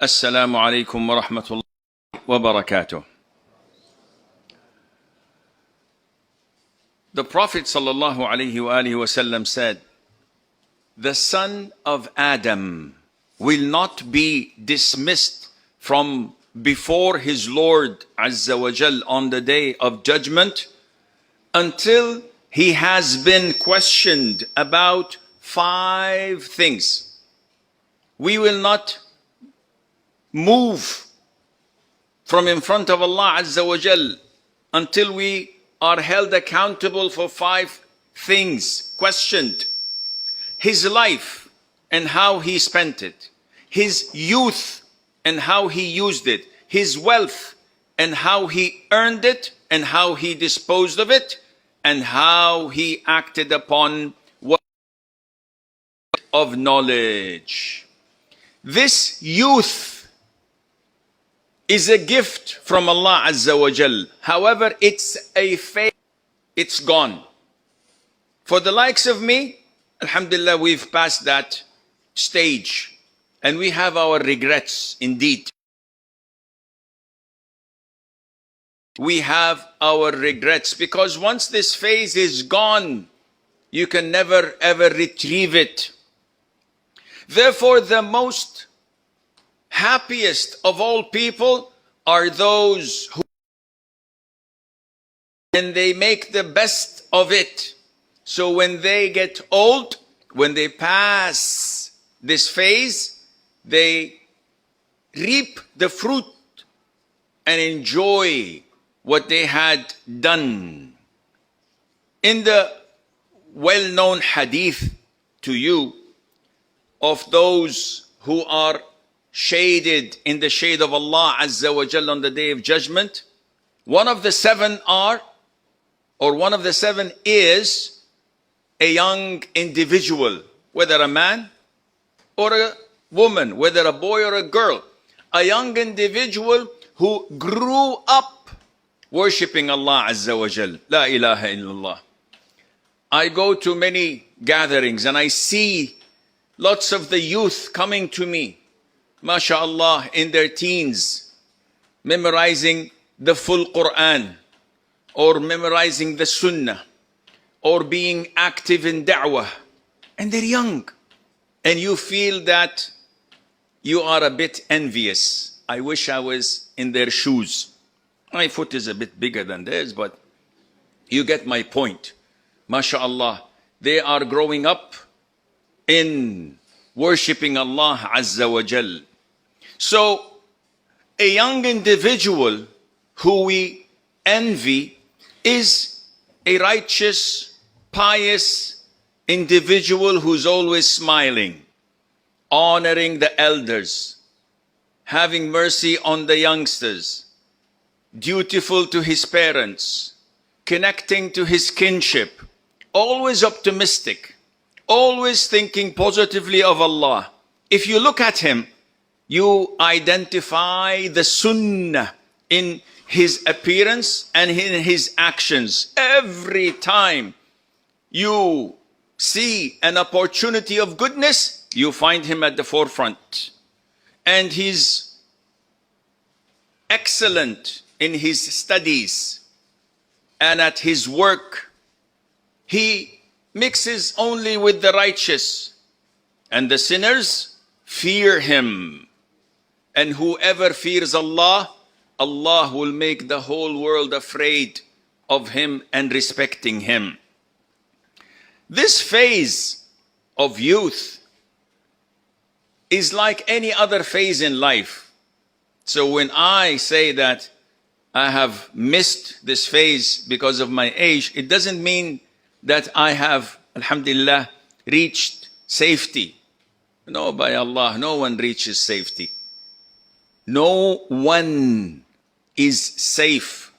Assalamu alaikum wa rahmatullahi wa barakatuh. The Prophet sallallahu alaihi wasallam said, the son of Adam will not be dismissed from before his Lord Azza wa Jal on the day of judgment until he has been questioned about 5 things. We will not move from in front of Allah Azza wa Jal until we are held accountable for 5 things, questioned. His life and how he spent it, his youth and how he used it, his wealth and how he earned it and how he disposed of it, and how he acted upon what of knowledge. This youth is a gift from Allah Azza wa Jal. However, it's a fate. It's gone. For the likes of me, alhamdulillah, we've passed that stage and we have our regrets indeed. We have our regrets because once this phase is gone, you can never ever retrieve it. Therefore, the most happiest of all people are those who, and they make the best of it. So when they get old, when they pass this phase, they reap the fruit and enjoy what they had done. In the well-known hadith to you of those who are shaded in the shade of Allah Azza wa Jalla on the day of judgment, one of the 7 is a young individual, whether a man or a woman, whether a boy or a girl, a young individual who grew up worshipping Allah Azza wa Jal. La ilaha illallah. I go to many gatherings and I see lots of the youth coming to me, MashaAllah, in their teens, memorizing the full Quran, or memorizing the Sunnah, or being active in da'wah, and they're young. And you feel that you are a bit envious. I wish I was in their shoes. My foot is a bit bigger than theirs, but you get my point. MashaAllah, they are growing up in worshipping Allah Azza wa Jal. So, a young individual who we envy is a righteous, pious individual who's always smiling, honoring the elders, having mercy on the youngsters, dutiful to his parents, connecting to his kinship, always optimistic, always thinking positively of Allah. If you look at him, you identify the Sunnah in his appearance and in his actions. Every time you see an opportunity of goodness, you find him at the forefront. And he's excellent in his studies and at his work. He mixes only with the righteous, and the sinners fear him. And whoever fears Allah, Allah will make the whole world afraid of him and respecting him. This phase of youth is like any other phase in life. So when I say that I have missed this phase because of my age, it doesn't mean that I have, alhamdulillah, reached safety. No, by Allah, no one reaches safety. No one is safe.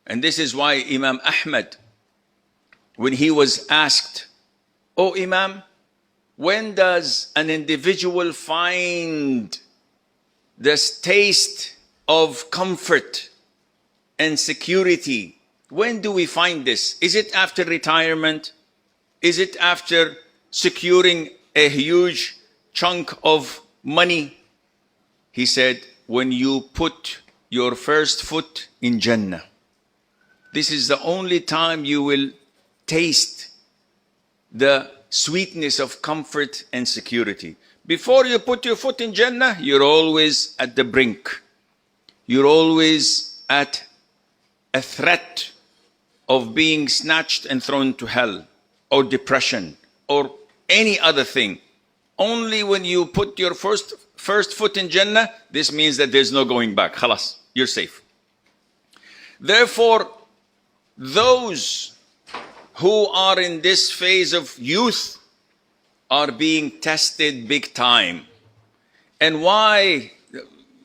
And this is why Imam Ahmad, when he was asked, "Oh Imam, when does an individual find this taste of comfort and security? When do we find this? Is it after retirement? Is it after securing a huge chunk of money? He said, when you put your first foot in Jannah, this is the only time you will taste the sweetness of comfort and security. Before you put your foot in Jannah, you're always at the brink. You're always at a threat of being snatched and thrown to hell, or depression, or any other thing. Only when you put your first foot in Jannah, this means that there's no going back. Khalas, you're safe. Therefore, those who are in this phase of youth are being tested big time. And why,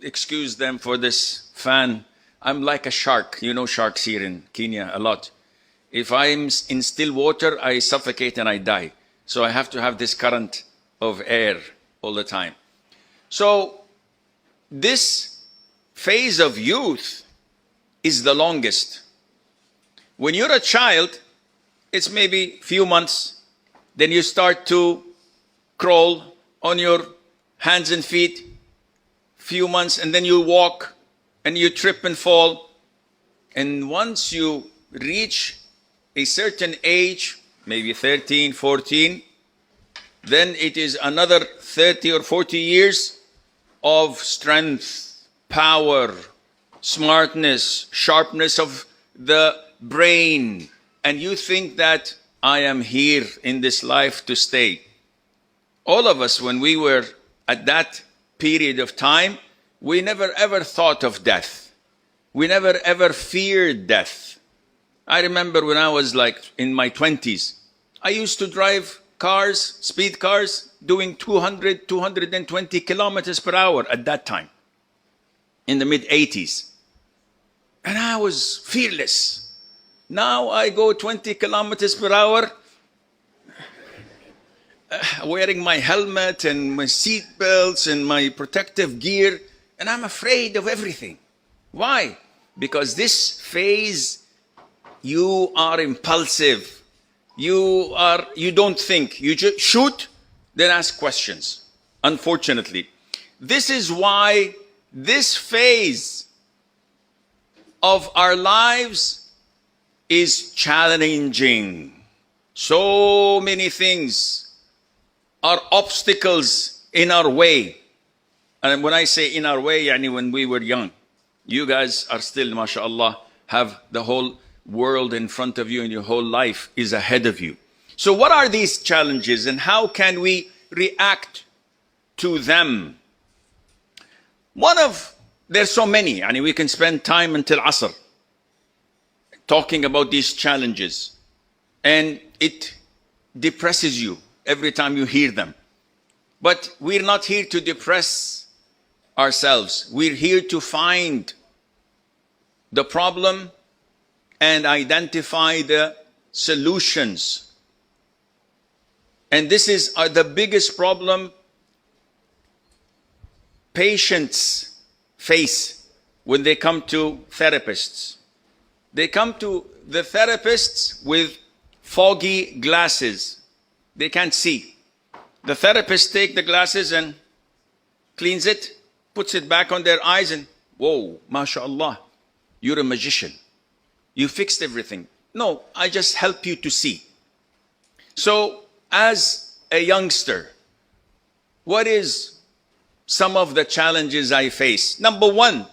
excuse them for this fan, I'm like a shark. You know sharks here in Kenya a lot. If I'm in still water, I suffocate and I die. So I have to have this current of air all the time. So this phase of youth is the longest. When you're a child, it's maybe few months. Then you start to crawl on your hands and feet, few months, and then you walk and you trip and fall. And once you reach a certain age, maybe 13, 14, then it is another 30 or 40 years of strength, power, smartness, sharpness of the brain. And you think that I am here in this life to stay. All of us, when we were at that period of time, we never ever thought of death. We never ever feared death. I remember when I was like in my 20s, I used to drive cars, speed cars, doing 200, 220 kilometers per hour at that time, in the mid-80s. And I was fearless. Now I go 20 kilometers per hour, wearing my helmet and my seat belts and my protective gear, and I'm afraid of everything. Why? Because this phase, you are impulsive. You don't think. You just shoot, then ask questions. Unfortunately, this is why this phase of our lives is challenging. So many things are obstacles in our way. And when I say in our way, yani when we were young. You guys are still, mashallah, have the whole world in front of you and your whole life is ahead of you. So what are these challenges and how can we react to them? There's so many, and we can spend time until Asr talking about these challenges, and it depresses you every time you hear them. But we're not here to depress ourselves. We're here to find the problem and identify the solutions. And this is the biggest problem patients face when they come to therapists. They come to the therapists with foggy glasses. They can't see. The therapist takes the glasses and cleans it, puts it back on their eyes, and whoa, mashallah, you're a magician. You fixed everything. No, I just help you to see. So, as a youngster, what is some of the challenges I face? Number one,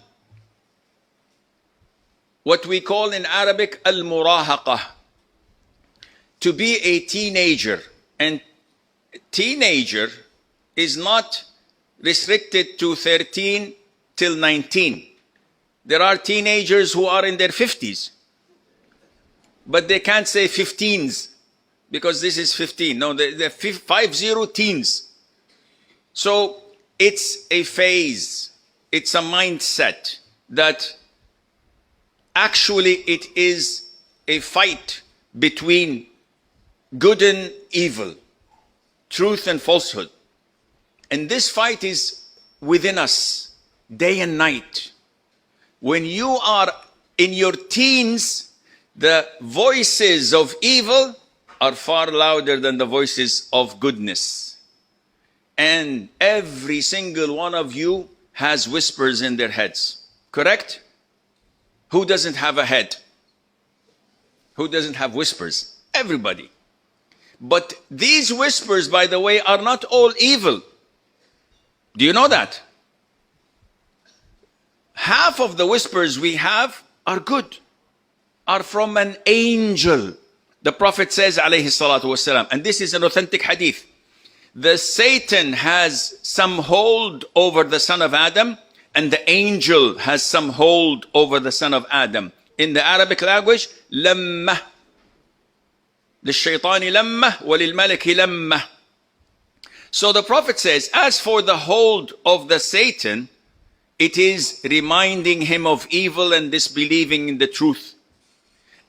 what we call in Arabic al-murahaqah. To be a teenager, and teenager is not restricted to 13 till 19. There are teenagers who are in their 50s, but they can't say 15s because this is 15. No, they're 50 teens. So it's a phase, it's a mindset that actually it is a fight between good and evil, truth and falsehood. And this fight is within us, day and night. When you are in your teens, the voices of evil are far louder than the voices of goodness. And every single one of you has whispers in their heads. Correct? Who doesn't have a head? Who doesn't have whispers? Everybody. But these whispers, by the way, are not all evil. Do you know that? Half of the whispers we have are good, are from an angel. The Prophet says, alayhi salatu wasalam, and this is an authentic hadith, the Satan has some hold over the son of Adam, and the angel has some hold over the son of Adam. In the Arabic language, لمة. للشيطان لمة وللملك لمة. So the Prophet says, as for the hold of the Satan, it is reminding him of evil and disbelieving in the truth.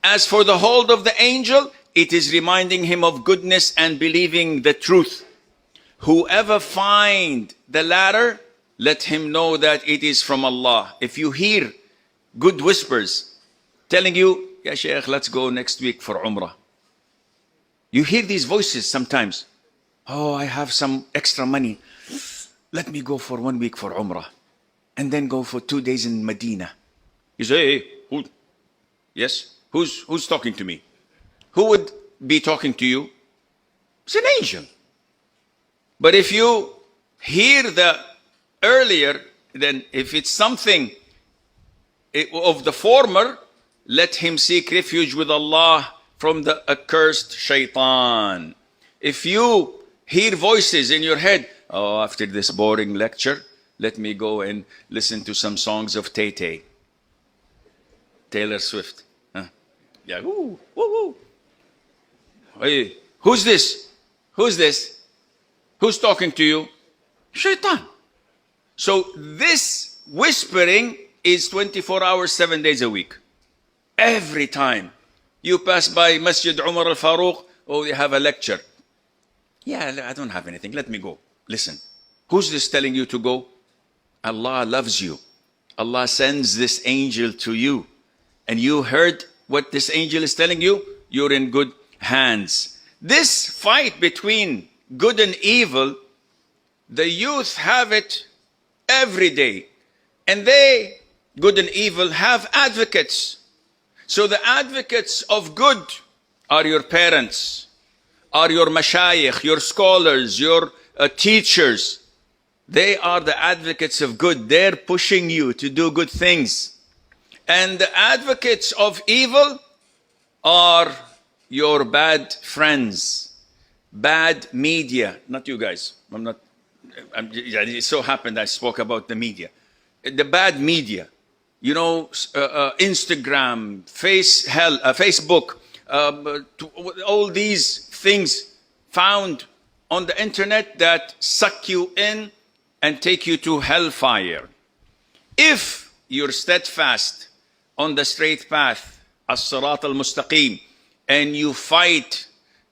As for the hold of the angel, it is reminding him of goodness and believing the truth. Whoever find the latter, let him know that it is from Allah. If you hear good whispers telling you, Ya Shaykh, let's go next week for Umrah. You hear these voices sometimes. Oh, I have some extra money. Let me go for 1 week for Umrah. And then go for 2 days in Medina. You say, hey, who? Yes? Who's talking to me? Who would be talking to you? It's an angel. But if you hear the earlier, then if it's something of the former, let him seek refuge with Allah from the accursed shaitan. If you hear voices in your head, oh, after this boring lecture, let me go and listen to some songs of Tay-Tay. Taylor Swift. Huh? Yeah, woo, woo, woo. Hey, who's this? Who's this? Who's talking to you? Shaitan. So this whispering is 24 hours, 7 days a week. Every time you pass by Masjid Umar al-Faruq, oh, they have a lecture. Yeah, I don't have anything. Let me go. Listen. Who's this telling you to go? Allah loves you. Allah sends this angel to you. And you heard what this angel is telling you? You're in good hands. This fight between good and evil, the youth have it every day. And they, good and evil, have advocates. So the advocates of good are your parents, are your mashayikh, your scholars, your teachers. They are the advocates of good. They're pushing you to do good things. And the advocates of evil are your bad friends, bad media. Not you guys. It so happened I spoke about the media. The bad media. You know, Instagram, Facebook, all these things found on the internet that suck you in and take you to hellfire. If you're steadfast on the straight path, as-sirat al-mustaqim, and you fight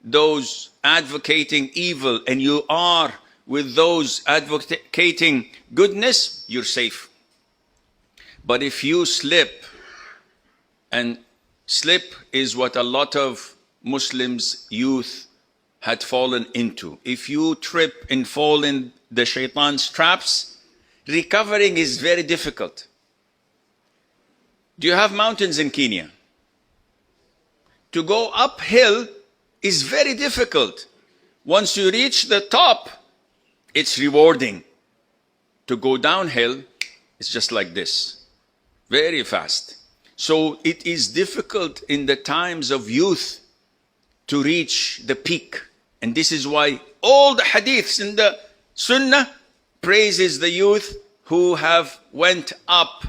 those advocating evil and you are with those advocating goodness, you're safe. But if you slip, and slip is what a lot of Muslims youth had fallen into. If you trip and fall in the shaitan's traps, recovering is very difficult. Do you have mountains in Kenya? To go uphill is very difficult. Once you reach the top, it's rewarding. To go downhill, it's just like this. Very fast. So it is difficult in the times of youth to reach the peak. And this is why all the hadiths in the Sunnah praises the youth who have went up.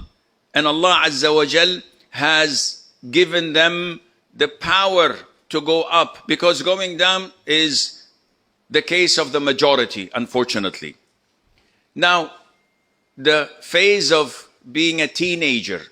And Allah Azza wa Jal has given them the power to go up. Because going down is the case of the majority, unfortunately. Now, the phase of being a teenager,